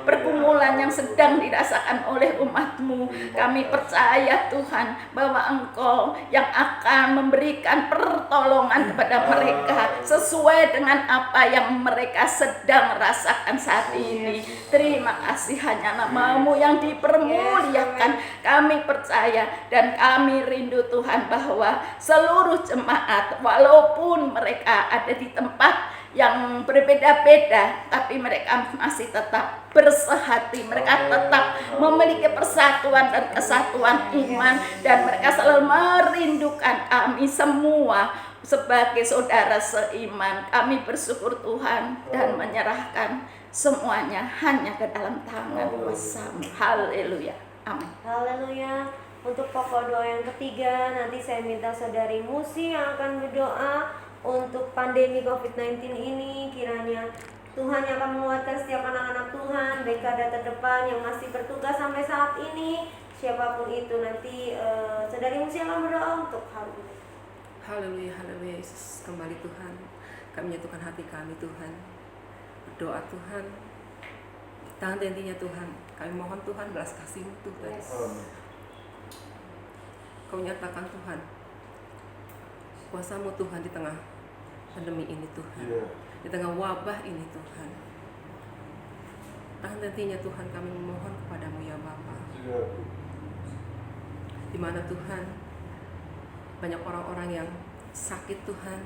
pergumulan yang sedang dirasakan oleh umatmu. Kami percaya Tuhan bahwa Engkau yang akan memberikan pertolongan kepada mereka sesuai dengan apa yang mereka sedang rasakan saat ini. Terima kasih, hanya nama-Mu yang dipermuliakan. Kami percaya dan kami rindu Tuhan bahwa seluruh jemaat, walaupun mereka ada di tempat yang berbeda-beda, tapi mereka masih tetap bersehati, mereka tetap memiliki persatuan dan kesatuan iman, dan mereka selalu merindukan kami semua sebagai saudara seiman. Kami bersyukur Tuhan dan menyerahkan semuanya hanya ke dalam tangan kuasa-Mu. Haleluya, amin. Haleluya. Untuk pokok doa yang ketiga, nanti saya minta saudari Musi yang akan berdoa untuk pandemi COVID-19 ini. Kiranya Tuhan yang akan menguatkan setiap anak-anak Tuhan, baik garda terdepan yang masih bertugas sampai saat ini, siapapun itu. Nanti saudari Musi akan berdoa untuk hal ini. Haleluya, haleluya Yesus. Kembali Tuhan, kami menyatukan hati kami Tuhan, berdoa Tuhan, tahan intinya Tuhan, kami mohon Tuhan belas kasih-Mu Tuhan. Kau nyatakan Tuhan kuasa-Mu Tuhan di tengah pandemi ini Tuhan, di tengah wabah ini Tuhan. Tahan intinya Tuhan, kami memohon kepadamu ya Bapa. Di mana Tuhan banyak orang-orang yang sakit Tuhan,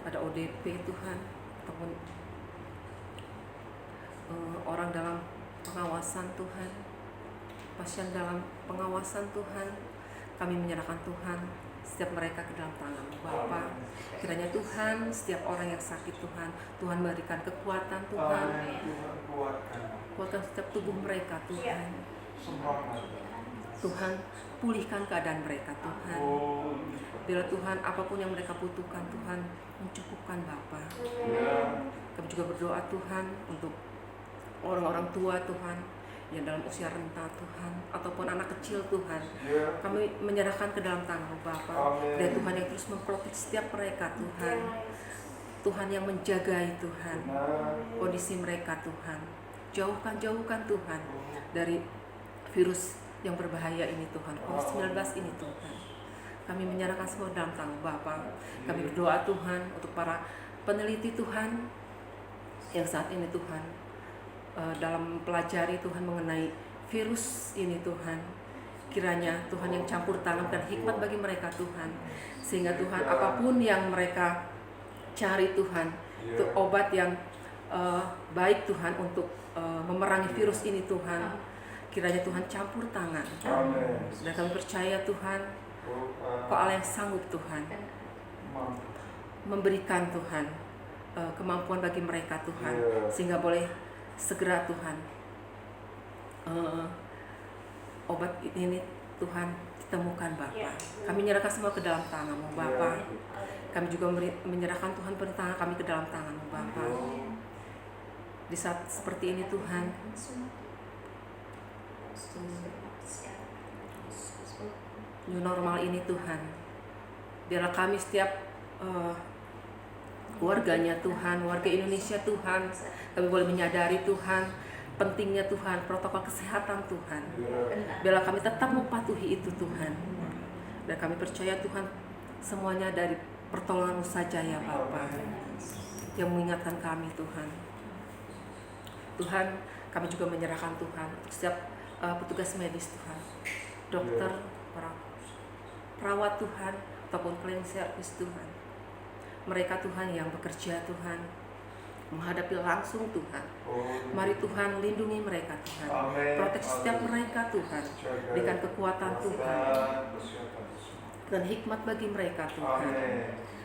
ada ODP Tuhan, ataupun orang dalam pengawasan Tuhan, pasien dalam pengawasan Tuhan. Kami menyerahkan Tuhan setiap mereka ke dalam tangan-Mu Bapa. Kiranya Tuhan setiap orang yang sakit Tuhan, Tuhan berikan kekuatan Tuhan, kuatkan setiap tubuh mereka Tuhan. Tuhan pulihkan keadaan mereka Tuhan. Bila Tuhan apapun yang mereka butuhkan Tuhan mencukupkan Bapa. Kami juga berdoa Tuhan untuk orang-orang tua Tuhan yang dalam usia renta Tuhan, ataupun anak kecil Tuhan, kami menyerahkan ke dalam tangan-Mu Bapa. Dan Tuhan yang terus mempelopit setiap mereka Tuhan, Tuhan yang menjagai Tuhan kondisi mereka Tuhan. Jauhkan Tuhan dari virus yang berbahaya ini Tuhan, COVID-19 ini Tuhan. Kami menyerahkan semua dalam tangan Bapa. Kami berdoa Tuhan untuk para peneliti Tuhan yang saat ini Tuhan dalam pelajari Tuhan mengenai virus ini Tuhan. Kiranya Tuhan yang campur tangan dan hikmat bagi mereka Tuhan, sehingga Tuhan apapun yang mereka cari Tuhan, itu obat yang baik Tuhan untuk memerangi virus ini Tuhan. Kiranya Tuhan campur tangan. Dan kami percaya Tuhan, Kau Allah yang sanggup Tuhan memberikan Tuhan kemampuan bagi mereka Tuhan, sehingga boleh segera Tuhan obat ini Tuhan ditemukan Bapa. Kami menyerahkan semua ke dalam tangan-Mu Bapa. Kami juga menyerahkan Tuhan perintah kami ke dalam tangan-Mu Bapa. Di saat seperti ini Tuhan, new normal ini Tuhan. Biarlah kami setiap warganya Tuhan, warga Indonesia Tuhan, kami boleh menyadari Tuhan pentingnya Tuhan, protokol kesehatan Tuhan. Biarlah kami tetap mematuhi itu Tuhan. Dan kami percaya Tuhan semuanya dari pertolongan-Mu saja ya Bapa, yang mengingatkan kami Tuhan. Tuhan, kami juga menyerahkan Tuhan setiap petugas medis Tuhan, dokter, para perawat Tuhan, ataupun cleaning service Tuhan. Mereka Tuhan yang bekerja Tuhan, menghadapi langsung Tuhan. Mari Tuhan lindungi mereka Tuhan, proteksi setiap mereka Tuhan, berikan kekuatan Tuhan dan hikmat bagi mereka Tuhan,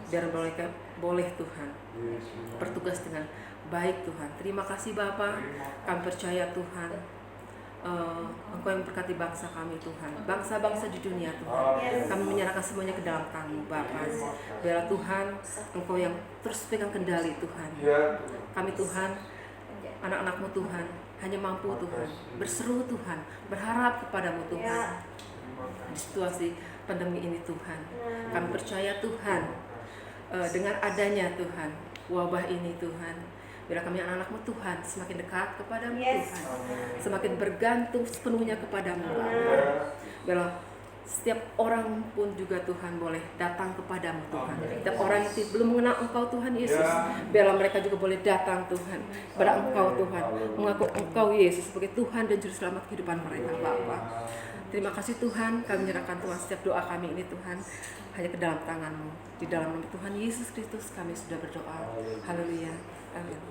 biar mereka boleh Tuhan bertugas dengan baik Tuhan. Terima kasih Bapa, kami percaya Tuhan Engkau yang berkati bangsa kami Tuhan, bangsa-bangsa di dunia Tuhan. Kami menyerahkan semuanya ke dalam Tangan-Mu Bapa. Biarlah Tuhan Engkau yang terus pegang kendali Tuhan. Kami Tuhan, anak-anak-Mu Tuhan, hanya mampu Tuhan berseru Tuhan, berharap kepadamu Tuhan. Di situasi pandemi ini Tuhan, kami percaya Tuhan, dengan adanya Tuhan wabah ini Tuhan, biarlah kami anak-anak-Mu Tuhan semakin dekat kepadamu Tuhan, semakin bergantung sepenuhnya kepadamu Bapa. Biarlah setiap orang pun juga Tuhan boleh datang kepadamu Tuhan. Setiap orang yang belum mengenal Engkau Tuhan Yesus, biarlah mereka juga boleh datang Tuhan kepada Engkau Tuhan, mengaku Engkau Yesus sebagai Tuhan dan Juru Selamat kehidupan mereka Bapa. Terima kasih Tuhan, kami menyerahkan Tuhan setiap doa kami ini Tuhan hanya ke dalam Tangan-Mu. Di dalam nama Tuhan Yesus Kristus kami sudah berdoa. Haleluya. Amin.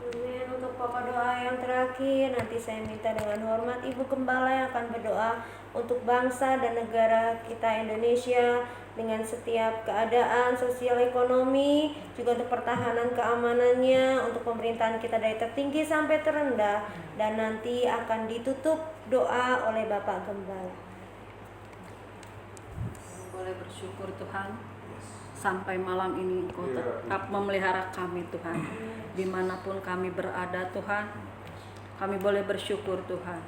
Amin. Untuk pokok doa yang terakhir, nanti saya minta dengan hormat Ibu Gembala yang akan berdoa untuk bangsa dan negara kita Indonesia dengan setiap keadaan sosial ekonomi, juga untuk pertahanan keamanannya, untuk pemerintahan kita dari tertinggi sampai terendah, dan nanti akan ditutup doa oleh Bapak Gembala. Boleh bersyukur Tuhan, sampai malam ini Engkau tetap memelihara kami Tuhan. Dimanapun kami berada Tuhan, kami boleh bersyukur Tuhan.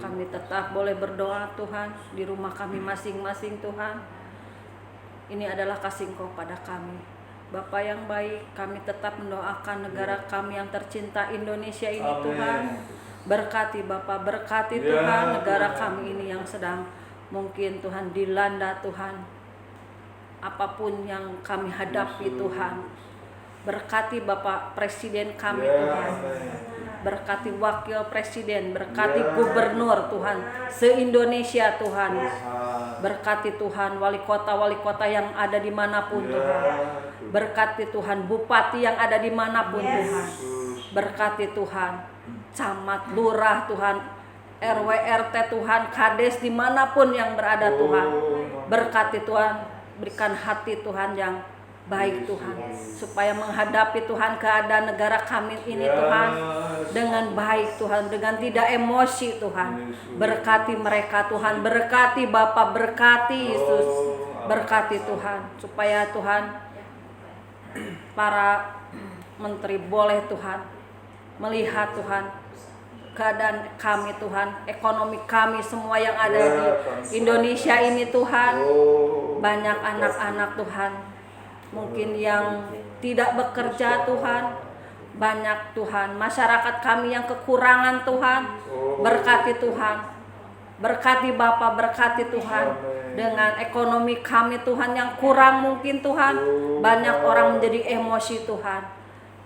Kami tetap boleh berdoa Tuhan di rumah kami masing-masing Tuhan. Ini adalah kasih Engkau pada kami. Bapa yang baik, kami tetap mendoakan negara kami yang tercinta Indonesia ini Tuhan. Berkati Bapa, berkati Tuhan negara kami ini yang sedang mungkin Tuhan dilanda Tuhan. Apapun yang kami hadapi Tuhan, berkati Bapak Presiden kami Tuhan, berkati Wakil Presiden, berkati Gubernur Tuhan se-Indonesia Tuhan, berkati Tuhan wali kota yang ada dimanapun Tuhan, berkati Tuhan Bupati yang ada dimanapun Tuhan, berkati Tuhan Camat, Lurah Tuhan, RW, RT Tuhan, Kades dimanapun yang berada Tuhan, berkati Tuhan, berikan hati Tuhan yang baik Tuhan, supaya menghadapi Tuhan keadaan negara kami ini Tuhan dengan baik Tuhan, dengan tidak emosi Tuhan. Berkati mereka Tuhan, berkati Bapa, berkati Yesus, berkati Tuhan, supaya Tuhan para menteri boleh Tuhan melihat Tuhan keadaan kami Tuhan, ekonomi kami semua yang ada di Indonesia ini Tuhan. Banyak anak-anak Tuhan mungkin yang tidak bekerja Tuhan, banyak Tuhan masyarakat kami yang kekurangan Tuhan. Berkati Tuhan, berkati Bapa, berkati Tuhan dengan ekonomi kami Tuhan yang kurang mungkin Tuhan. Banyak orang menjadi emosi Tuhan.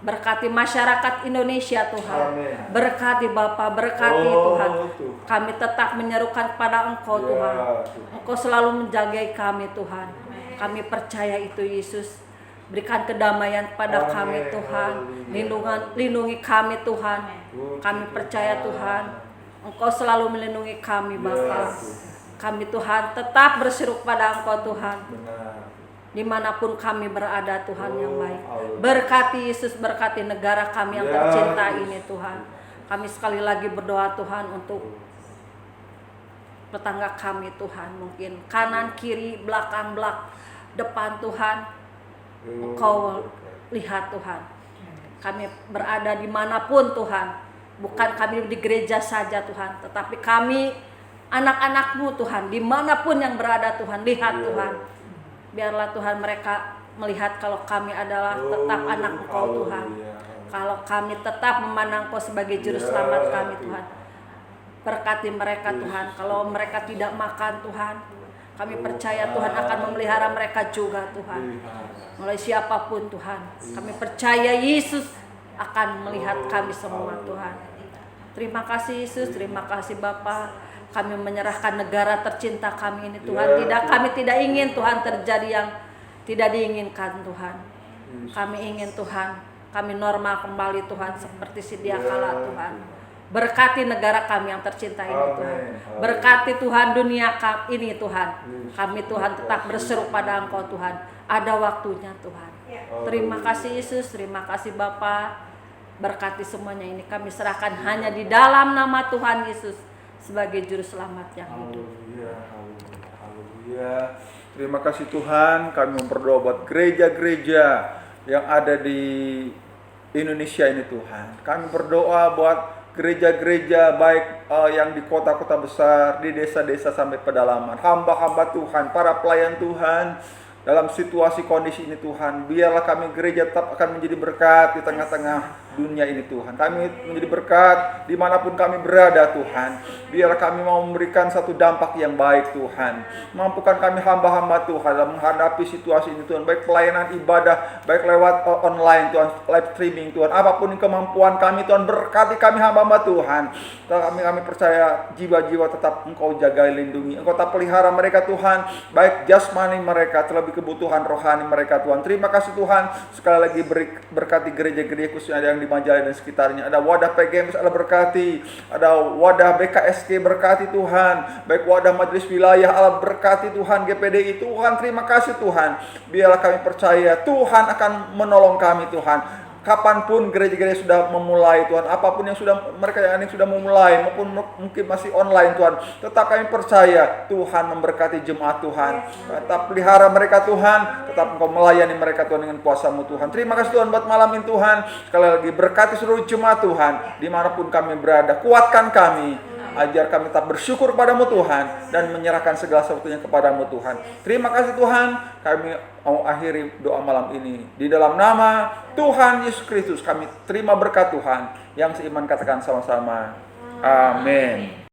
Berkati masyarakat Indonesia Tuhan, berkati Bapa, berkati Tuhan. Kami tetap menyerukan kepada Engkau Tuhan, Engkau selalu menjagai kami Tuhan. Kami percaya itu Yesus. Berikan kedamaian pada kami Tuhan, lindungi kami Tuhan. Kami percaya Tuhan, Engkau selalu melindungi kami Bapa. Kami Tuhan tetap berseru pada Engkau Tuhan, dimanapun kami berada Tuhan yang baik. Berkati Yesus, berkati negara kami yang tercinta ini Tuhan. Kami sekali lagi berdoa Tuhan untuk tetangga kami Tuhan, mungkin kanan, kiri, belakang, depan Tuhan. Engkau lihat Tuhan, kami berada dimanapun Tuhan. Bukan kami di gereja saja Tuhan, tetapi kami anak-anak-Mu Tuhan, dimanapun yang berada Tuhan, lihat Tuhan. Biarlah Tuhan mereka melihat kalau kami adalah tetap anak Engkau Tuhan. Kalau kami tetap memandang Engkau sebagai juru selamat kami Tuhan. Berkati mereka Tuhan. Kalau mereka tidak makan Tuhan, kami percaya Tuhan akan memelihara mereka juga Tuhan. Mulai siapapun Tuhan, kami percaya Yesus akan melihat kami semua Tuhan. Terima kasih Yesus, terima kasih Bapa. Kami menyerahkan negara tercinta kami ini Tuhan. Kami tidak ingin Tuhan terjadi yang tidak diinginkan Tuhan. Kami ingin Tuhan, kami normal kembali Tuhan seperti sedia kala Tuhan. Berkati negara kami yang tercinta ini Tuhan. Berkati Tuhan dunia ini Tuhan. Kami Tuhan tetap berseru pada Engkau Tuhan. Ada waktunya Tuhan. Terima kasih Yesus, terima kasih Bapa. Berkati semuanya ini kami serahkan hanya di dalam nama Tuhan Yesus sebagai juru selamat yang hidup. Haleluya. Terima kasih Tuhan, kami berdoa buat gereja-gereja yang ada di Indonesia ini Tuhan. Kami berdoa buat gereja-gereja baik yang di kota-kota besar, di desa-desa sampai pedalaman. Hamba-hamba Tuhan, para pelayan Tuhan dalam situasi kondisi ini Tuhan. Biarlah kami gereja tetap akan menjadi berkat di tengah-tengah dunia ini Tuhan. Kami menjadi berkat dimanapun kami berada Tuhan. Biarlah kami mau memberikan satu dampak yang baik Tuhan. Mampukan kami hamba-hamba Tuhan dalam menghadapi situasi ini Tuhan. Baik pelayanan ibadah, baik lewat online Tuhan, live streaming Tuhan. Apapun kemampuan kami Tuhan, berkati kami hamba-hamba Tuhan. Kami percaya jiwa-jiwa tetap Engkau jaga, lindungi. Engkau tetap pelihara mereka Tuhan. Baik jasmani mereka, terlebih kebutuhan rohani mereka Tuhan. Terima kasih Tuhan. Sekali lagi berkati gereja-gereja khususnya yang di Majalaya dan sekitarnya. Ada wadah PGMS Allah berkati, ada wadah BKSK berkati Tuhan, baik wadah majelis wilayah Allah berkati Tuhan, GPDI Tuhan. Terima kasih Tuhan. Biarlah kami percaya Tuhan akan menolong kami Tuhan. Kapanpun gereja-gereja sudah memulai Tuhan, apapun yang sudah mereka yang sudah memulai maupun mungkin masih online Tuhan, tetap kami percaya Tuhan memberkati jemaat Tuhan. Tetap pelihara mereka Tuhan, tetap Engkau melayani mereka Tuhan dengan kuasa-Mu Tuhan. Terima kasih Tuhan buat malam ini Tuhan. Sekali lagi berkati seluruh jemaat Tuhan dimanapun kami berada. Kuatkan kami, ajar kami tetap bersyukur padamu Tuhan dan menyerahkan segala sesuatunya kepadamu Tuhan. Terima kasih Tuhan. Kami mau akhiri doa malam ini di dalam nama Tuhan Yesus Kristus. Kami terima berkat Tuhan. Yang seiman katakan sama-sama. Amin.